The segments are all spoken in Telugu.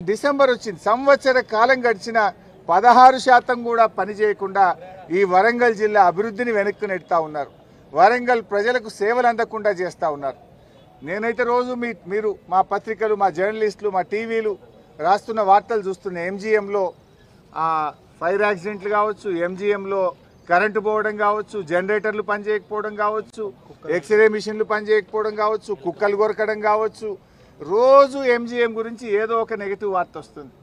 డిసెంబర్ వచ్చింది, సంవత్సర కాలం గడిచిన 16% కూడా పని చేయకుండా ఈ వరంగల్ జిల్లా అభివృద్ధిని వెనక్కి నెడతా ఉన్నారు. వరంగల్ ప్రజలకు సేవలు అందకుండా చేస్తూ ఉన్నారు. నేనైతే రోజు మీరు మా పత్రికలు, మా జర్నలిస్టులు, మా టీవీలు రాస్తున్న వార్తలు చూస్తున్న ఎంజీఎంలో ఫైర్ యాక్సిడెంట్లు కావచ్చు, ఎంజీఎంలో కరెంటు పోవడం కావచ్చు, జనరేటర్లు పనిచేయకపోవడం కావచ్చు, ఎక్స్రే మిషన్లు పనిచేయకపోవడం కావచ్చు, కుక్కలు కొరకడం కావచ్చు. రోజు ఎంజీఎం గురించి ఏదో ఒక నెగిటివ్ వార్త వస్తుంది.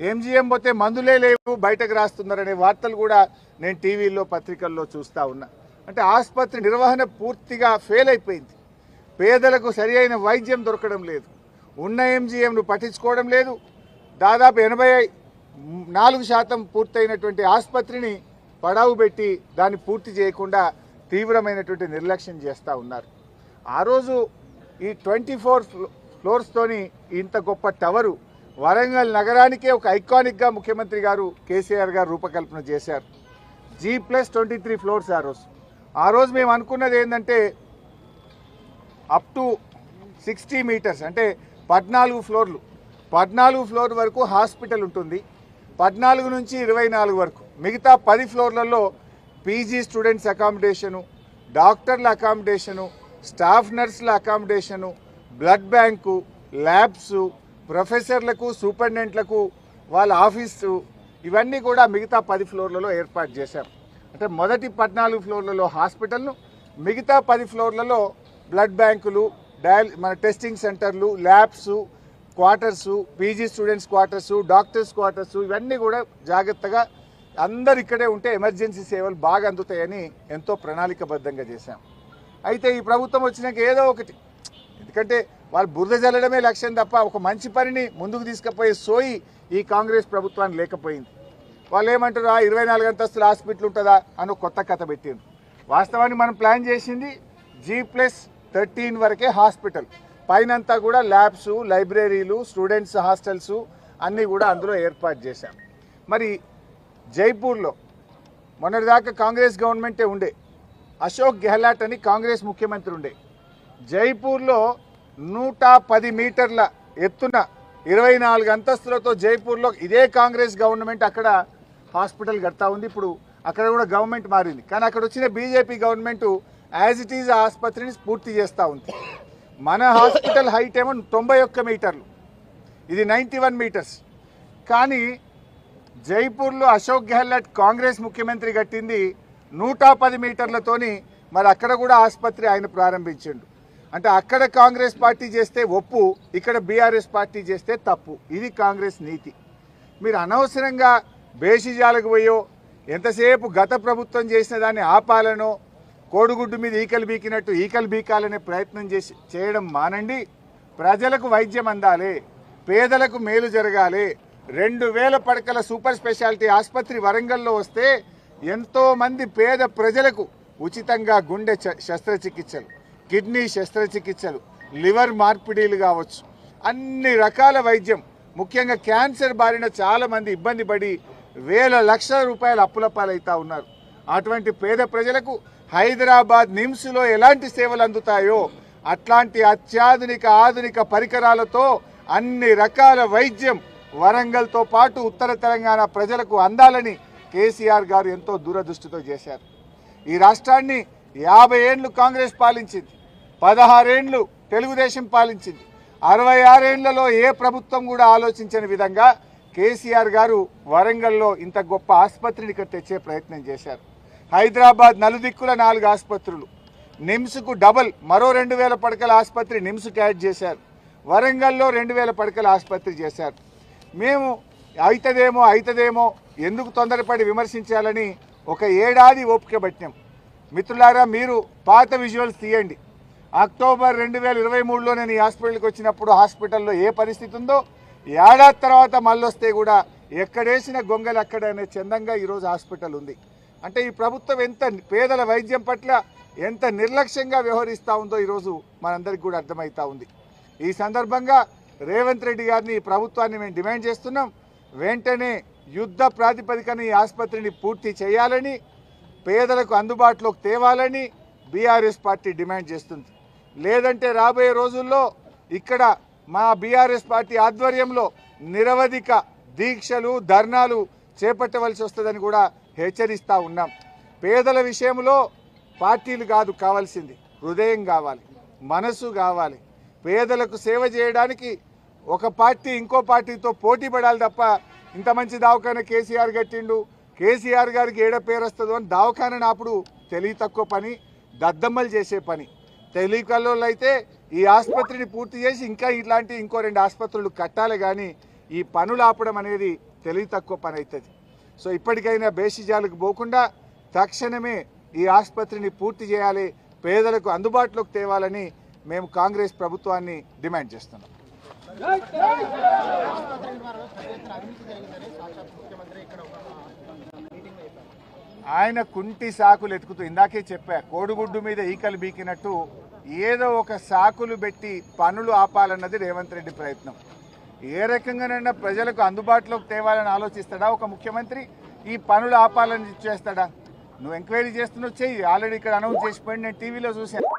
ఎంజీఎం పోతే మందులే లేవు, బయటకు రాస్తున్నారనే వార్తలు కూడా నేను టీవీల్లో, పత్రికల్లో చూస్తూ ఉన్నా. అంటే ఆసుపత్రి నిర్వహణ పూర్తిగా ఫెయిల్ అయిపోయింది. పేదలకు సరి అయిన వైద్యం దొరకడం లేదు. ఉన్న ఎంజీఎంను పట్టించుకోవడం లేదు. దాదాపు 84% పూర్తయినటువంటి ఆసుపత్రిని పడావు పెట్టి దాన్ని పూర్తి చేయకుండా తీవ్రమైనటువంటి నిర్లక్ష్యం చేస్తూ ఉన్నారు. ఆ రోజు ఈ 24 ఫ్లోర్స్తోని ఇంత గొప్ప టవరు వరంగల్ నగరానికే ఒక ఐకానిక్గా ముఖ్యమంత్రి గారు కేసీఆర్ గారు రూపకల్పన చేశారు. G+23 ఫ్లోర్స్ ఆ రోజు మేము అనుకున్నది ఏంటంటే అప్ టు 60 మీటర్స్ అంటే 14 ఫ్లోర్లు, 14 ఫ్లోర్ వరకు హాస్పిటల్ ఉంటుంది. 14 నుంచి 24 వరకు మిగతా 10 ఫ్లోర్లలో పీజీ స్టూడెంట్స్ అకామిడేషను, డాక్టర్ల అకామిడేషను, స్టాఫ్ నర్సుల అకామిడేషను, బ్లడ్ బ్యాంకు, ల్యాబ్స్, ప్రొఫెసర్లకు, సూపరింటెండెంట్లకు వాళ్ళ ఆఫీసు, ఇవన్నీ కూడా మిగతా 10 ఫ్లోర్లలో ఏర్పాటు చేశాం. అంటే మొదటి 14 ఫ్లోర్లలో హాస్పిటల్ను, మిగతా 10 ఫ్లోర్లలో బ్లడ్ బ్యాంకులు, మన టెస్టింగ్ సెంటర్లు, labs, quarters, PG students quarters, doctors quarters, ఇవన్నీ కూడా జాగ్రత్తగా అందరు ఇక్కడే ఉంటే ఎమర్జెన్సీ సేవలు బాగా అందుతాయని ఎంతో ప్రణాళికబద్ధంగా చేశాం. అయితే ఈ ప్రభుత్వం వచ్చినాక ఏదో ఒకటి, ఎందుకంటే వాళ్ళు బురద జల్లడమే లక్ష్యం తప్ప ఒక మంచి పనిని ముందుకు తీసుకుపోయే సోయి ఈ కాంగ్రెస్ ప్రభుత్వానికి లేకపోయింది. వాళ్ళు ఏమంటారు, 24 అంతస్తుల హాస్పిటల్ ఉంటుందా అని కొత్త కథ పెట్టిండ్రు. వాస్తవానికి మనం ప్లాన్ చేసింది G+13 వరకే హాస్పిటల్, పైనంతా కూడా ల్యాబ్స్, లైబ్రరీలు, స్టూడెంట్స్ హాస్టల్స్ అన్నీ కూడా అందులో ఏర్పాటు చేశాం. మరి జైపూర్లో మొన్నటిదాకా కాంగ్రెస్ గవర్నమెంటే ఉండే, అశోక్ గెహ్లాట్ అని కాంగ్రెస్ ముఖ్యమంత్రి ఉండే. జైపూర్లో 110 మీటర్ల ఎత్తున 24 అంతస్తులతో జైపూర్లో ఇదే కాంగ్రెస్ గవర్నమెంట్ అక్కడ హాస్పిటల్ కడతా ఉంది. ఇప్పుడు అక్కడ కూడా గవర్నమెంట్ మారింది, కానీ అక్కడ వచ్చిన BJP government as it is ఆసుపత్రిని పూర్తి చేస్తూ ఉంది. మన హాస్పిటల్ హైట్ ఏమో 91 మీటర్లు, ఇది 91 మీటర్స్. కానీ జైపూర్లో అశోక్ గెహ్లాట్ కాంగ్రెస్ ముఖ్యమంత్రి కట్టింది 110 మీటర్లతోని. మరి అక్కడ కూడా ఆసుపత్రి ఆయన ప్రారంభించిండు. అంటే అక్కడ కాంగ్రెస్ పార్టీ చేస్తే ఒప్పు, ఇక్కడ బీఆర్ఎస్ పార్టీ చేస్తే తప్పు. ఇది కాంగ్రెస్ నీతి. మీరు అనవసరంగా బేషిజాలకు పోయో ఎంతసేపు గత ప్రభుత్వం చేసిన దాన్ని ఆపాలనో, కోడిగుడ్డు మీద ఈకలు బీకినట్టు ఈకలు బీకాలనే ప్రయత్నం చేయడం మానండి. ప్రజలకు వైద్యం అందాలి, పేదలకు మేలు జరగాలి. 2000 పడకల సూపర్ స్పెషాలిటీ ఆసుపత్రి వరంగల్లో వస్తే ఎంతోమంది పేద ప్రజలకు ఉచితంగా గుండె శస్త్రచికిత్సలు, కిడ్నీ శస్త్రచికిత్సలు, లివర్ మార్పిడీలు కావచ్చు, అన్ని రకాల వైద్యం, ముఖ్యంగా క్యాన్సర్ బారిన చాలామంది ఇబ్బంది పడి వేల లక్షల రూపాయల అప్పులపాలవుతూ ఉన్నారు. అటువంటి పేద ప్రజలకు హైదరాబాద్ నిమ్స్లో ఎలాంటి సేవలు అందుతాయో అట్లాంటి అత్యాధునిక ఆధునిక పరికరాలతో అన్ని రకాల వైద్యం వరంగల్తో పాటు ఉత్తర తెలంగాణ ప్రజలకు అందాలని కేసీఆర్ గారు ఎంతో దూరదృష్టితో చేశారు. ఈ రాష్ట్రాన్ని 50 ఏళ్ళు కాంగ్రెస్ పాలించింది, 16 ఏళ్ళు తెలుగుదేశం పాలించింది. 66 ఏళ్లలో ఏ ప్రభుత్వం కూడా ఆలోచించని విధంగా కేసీఆర్ గారు వరంగల్లో ఇంత గొప్ప ఆసుపత్రిని ఇక్కడ తెచ్చే ప్రయత్నం చేశారు. హైదరాబాద్ నలుదిక్కుల 4 ఆసుపత్రులు, నిమ్స్కు డబల్ మరో 2000 పడకల ఆసుపత్రి నిమ్స్కి యాడ్ చేశారు. వరంగల్లో 2000 పడకల ఆసుపత్రి చేశారు. మేము అవుతుందేమో ఎందుకు తొందరపడి విమర్శించాలని ఒక ఏడాది ఓపిక పట్టినాం. మిత్రులారా, మీరు పాత విజువల్స్ తీయండి. అక్టోబర్ 2023లో నేను ఈ హాస్పిటల్కి వచ్చినప్పుడు హాస్పిటల్లో ఏ పరిస్థితి ఉందో, ఏడాది తర్వాత మళ్ళీ వస్తే కూడా ఎక్కడేసిన గొంగలు అక్కడ అనే చందంగా ఈరోజు హాస్పిటల్ ఉంది. అంటే ఈ ప్రభుత్వం ఎంత పేదల వైద్యం పట్ల ఎంత నిర్లక్ష్యంగా వ్యవహరిస్తూ ఉందో ఈరోజు మనందరికీ కూడా అర్థమవుతూ ఉంది. ఈ సందర్భంగా రేవంత్ రెడ్డి గారిని, ఈ ప్రభుత్వాన్ని మేము డిమాండ్ చేస్తున్నాం. వెంటనే యుద్ధ ప్రాతిపదికన ఈ ఆసుపత్రిని పూర్తి చేయాలని, పేదలకు అందుబాటులోకి తేవాలని బీఆర్ఎస్ పార్టీ డిమాండ్ చేస్తుంది. లేదంటే రాబోయే రోజుల్లో ఇక్కడ మా బీఆర్ఎస్ పార్టీ ఆధ్వర్యంలో నిరవధిక దీక్షలు ధర్నాలు చేపట్టవలసి వస్తుందని కూడా హెచ్చరిస్తూ ఉన్నాం. పేదల విషయంలో పార్టీలు కాదు కావాల్సింది, హృదయం కావాలి, మనసు కావాలి. పేదలకు సేవ చేయడానికి ఒక పార్టీ ఇంకో పార్టీతో పోటీ పడాలి తప్ప ఇంత మంచి దవాఖాన కేసీఆర్ కట్టిండు, కేసీఆర్ గారికి ఏడ పేరు వస్తుందో అని దవాఖాన నాపుడు తెలివి తక్కువ పని, దద్దమ్మలు చేసే పని. తెలివికల్లో అయితే ఈ ఆసుపత్రిని పూర్తి చేసి ఇంకా ఇట్లాంటి ఇంకో 2 ఆసుపత్రులు కట్టాలి, కానీ ఈ పనులు ఆపడం అనేది తెలివి తక్కువ పని అవుతుంది. సో ఇప్పటికైనా బేసిజాలకు పోకుండా తక్షణమే ఈ ఆసుపత్రిని పూర్తి చేయాలి, పేదలకు అందుబాటులోకి తేవాలని మేము కాంగ్రెస్ ప్రభుత్వాన్ని డిమాండ్ చేస్తున్నాం. ఆయన కుంటి సాకులు ఎతుకుతూ ఇందాకే చెప్పా, కోడిగుడ్డు మీద ఈకలు బీకినట్టు ఏదో ఒక సాకులు పెట్టి పనులు ఆపాలన్నది రేవంత్ రెడ్డి ప్రయత్నం. ఏ రకంగానైనా ప్రజలకు అందుబాటులోకి తేవాలని ఆలోచిస్తాడా ఒక ముఖ్యమంత్రి? ఈ పనులు ఆపాలని చేస్తాడా? నువ్వు ఎంక్వైరీ చేస్తున్నావు, చెయ్యి. ఆల్రెడీ ఇక్కడ అనౌన్స్ చేసిపోయింది, నేను టీవీలో చూశాను.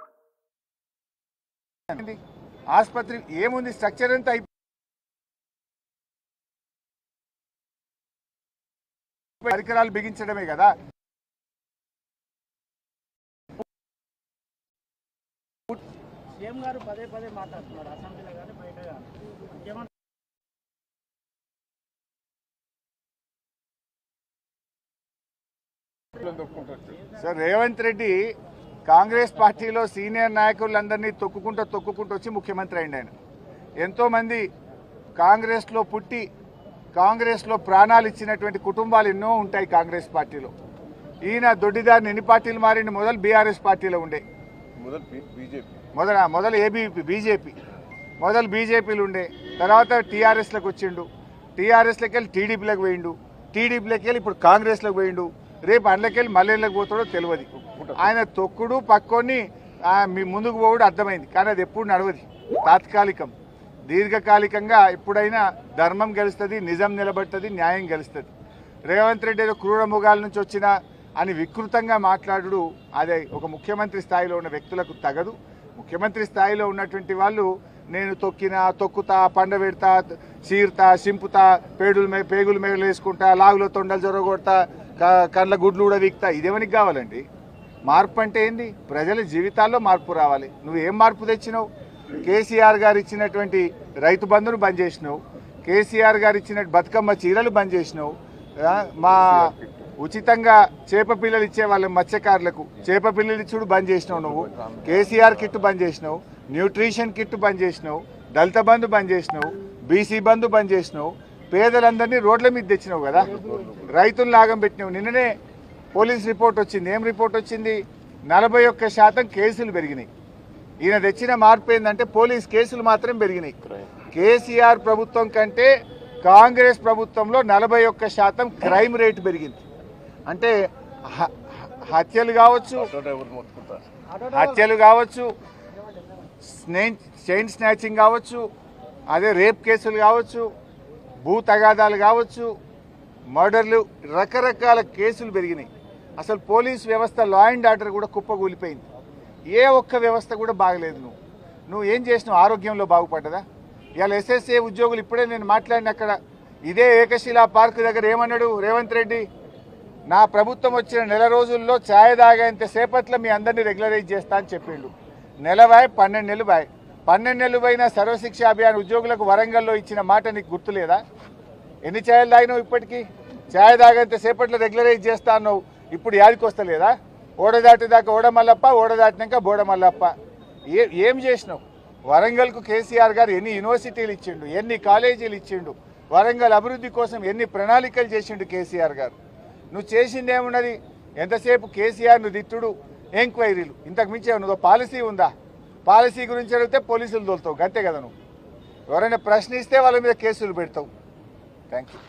ఆసుపత్రి ఏముంది, స్ట్రక్చర్ అంతా పరికరాలు బిగించడమే కదా. సీఎం గారు పదే పదే మాట్లాడుతున్నారు అసెంబ్లీలో కానీ బయట కానీ. సార్ రేవంత్ రెడ్డి కాంగ్రెస్ పార్టీలో సీనియర్ నాయకులందరినీ తొక్కుకుంటూ వచ్చి ముఖ్యమంత్రి అయింది. ఆయన ఎంతోమంది కాంగ్రెస్లో పుట్టి కాంగ్రెస్లో ప్రాణాలు ఇచ్చినటువంటి కుటుంబాలు ఎన్నో ఉంటాయి కాంగ్రెస్ పార్టీలో. ఈయన దొడ్డిదారిని ఎన్ని పార్టీలు మారింది? మొదలు బీఆర్ఎస్ పార్టీలో ఉండే, మొదలు ఏబీపీ బీజేపీ, మొదలు బీజేపీలు ఉండే, తర్వాత టీఆర్ఎస్లోకి వచ్చిండు, టీఆర్ఎస్లోకి వెళ్ళి టీడీపీలోకి పోయిండు, టీడీపీలోకి వెళ్ళి ఇప్పుడు కాంగ్రెస్లోకి పోయిండు, రేపు అందులోకి మల్లెళ్ళకి పోతాడో తెలియదు. ఆయన తొక్కుడు పక్కొని మీ ముందుకు పోవుడు అర్థమైంది, కానీ అది ఎప్పుడు నడవది, తాత్కాలికం. దీర్ఘకాలికంగా ఎప్పుడైనా ధర్మం గెలుస్తుంది, నిజం నిలబడుతుంది, న్యాయం గెలుస్తుంది. రేవంత్ రెడ్డి ఏదో క్రూర ముగాల నుంచి వచ్చినా అని వికృతంగా మాట్లాడు అదే ఒక ముఖ్యమంత్రి స్థాయిలో ఉన్న వ్యక్తులకు తగదు. ముఖ్యమంత్రి స్థాయిలో ఉన్నటువంటి వాళ్ళు నేను తొక్కుతా, పండబెడతా, చీరుతా, సింపుతా, పేగులు మేగలు వేసుకుంటా, లాగులో తొండలు జొరగొడతా, కళ్ళ గుడ్లు కూడా వీక్తా, ఇదేమనికి కావాలండి? మార్పు అంటే ఏంది? ప్రజల జీవితాల్లో మార్పు రావాలి. నువ్వు ఏం మార్పు తెచ్చినావు? కేసీఆర్ గారు ఇచ్చినటువంటి రైతు బంధును బంద్ చేసినావు, కేసీఆర్ గారు ఇచ్చిన బతుకమ్మ చీరలు బంద్ చేసినావు, మా ఉచితంగా చేప పిల్లలు ఇచ్చే వాళ్ళ మత్స్యకారులకు చేప పిల్లలు ఇచ్చుడు బంద్ చేసినావు, నువ్వు కేసీఆర్ కిట్ బంద్ చేసినావు, న్యూట్రిషన్ కిట్ బంద్ చేసినావు, దళిత బంధు బంద్ చేసినావు, బీసీ బంధు బంద్ చేసినావు, పేదలందరినీ రోడ్ల మీద తెచ్చినావు కదా, రైతులు లాగం పెట్టినావు. నిన్ననే పోలీస్ రిపోర్ట్ వచ్చింది. ఏం రిపోర్ట్ వచ్చింది? 41% కేసులు పెరిగినాయి. ఈయన తెచ్చిన మార్పు ఏంటంటే పోలీస్ కేసులు మాత్రం పెరిగినాయి. కేసీఆర్ ప్రభుత్వం కంటే కాంగ్రెస్ ప్రభుత్వంలో 41% క్రైమ్ రేట్ పెరిగింది. అంటే హత్యలు కావచ్చు, చైన్ స్నాచింగ్ కావచ్చు, అదే రేప్ కేసులు కావచ్చు, భూ తగాదాలు కావచ్చు, మర్డర్లు, రకరకాల కేసులు పెరిగినాయి. అసలు పోలీస్ వ్యవస్థ, లా అండ్ ఆర్డర్ కూడా కుప్పకూలిపోయింది. ఏ ఒక్క వ్యవస్థ కూడా బాగలేదు. నువ్వు ఏం చేసినావు? ఆరోగ్యంలో బాగుపడ్డదా? ఇవాళ ఎస్ఎస్ఏ ఉద్యోగులు, ఇప్పుడే నేను మాట్లాడిన అక్కడ ఇదే ఏకశిలా పార్క్ దగ్గర ఏమన్నాడు రేవంత్ రెడ్డి? నా ప్రభుత్వం వచ్చిన నెల రోజుల్లో ఛాయ్ తాగేంత సేపట్లో మీ అందరినీ రెగ్యులరైజ్ చేస్తా అని చెప్పిండు. నెలవాయ్ 12 నెలలు బాయ్ 12 నెలలు పోయిన సర్వశిక్ష అభియాన్ ఉద్యోగులకు వరంగల్లో ఇచ్చిన మాట నీకు గుర్తులేదా? ఎన్ని ఛాయలు తాగినావు ఇప్పటికీ? ఛాయ్ తాగేంత సేపట్లో రెగ్యులరైజ్ చేస్తా అన్నావు, ఇప్పుడు యాదికి వస్తలేదా? ఓడ దాటిదాకా ఓడమల్లప్ప, ఓడ దాటినాక బోడమల్లప్ప. ఏం చేసినావు? వరంగల్కు కేసీఆర్ గారు ఎన్ని యూనివర్సిటీలు ఇచ్చిండు, ఎన్ని కాలేజీలు ఇచ్చిండు, వరంగల్ అభివృద్ధి కోసం ఎన్ని ప్రణాళికలు చేసిండు కేసీఆర్ గారు. నువ్వు చేసింది ఏమున్నది? ఎంతసేపు కేసీఆర్ను తిట్టుడు, ఎంక్వైరీలు, ఇంతకు మించి నువ్వు పాలసీ ఉందా? పాలసీ గురించి అడిగితే పోలీసులు తోలుతావు, అంతే కదా. నువ్వు ఎవరైనా ప్రశ్నిస్తే వాళ్ళ మీద కేసులు పెడతావు. Thank you.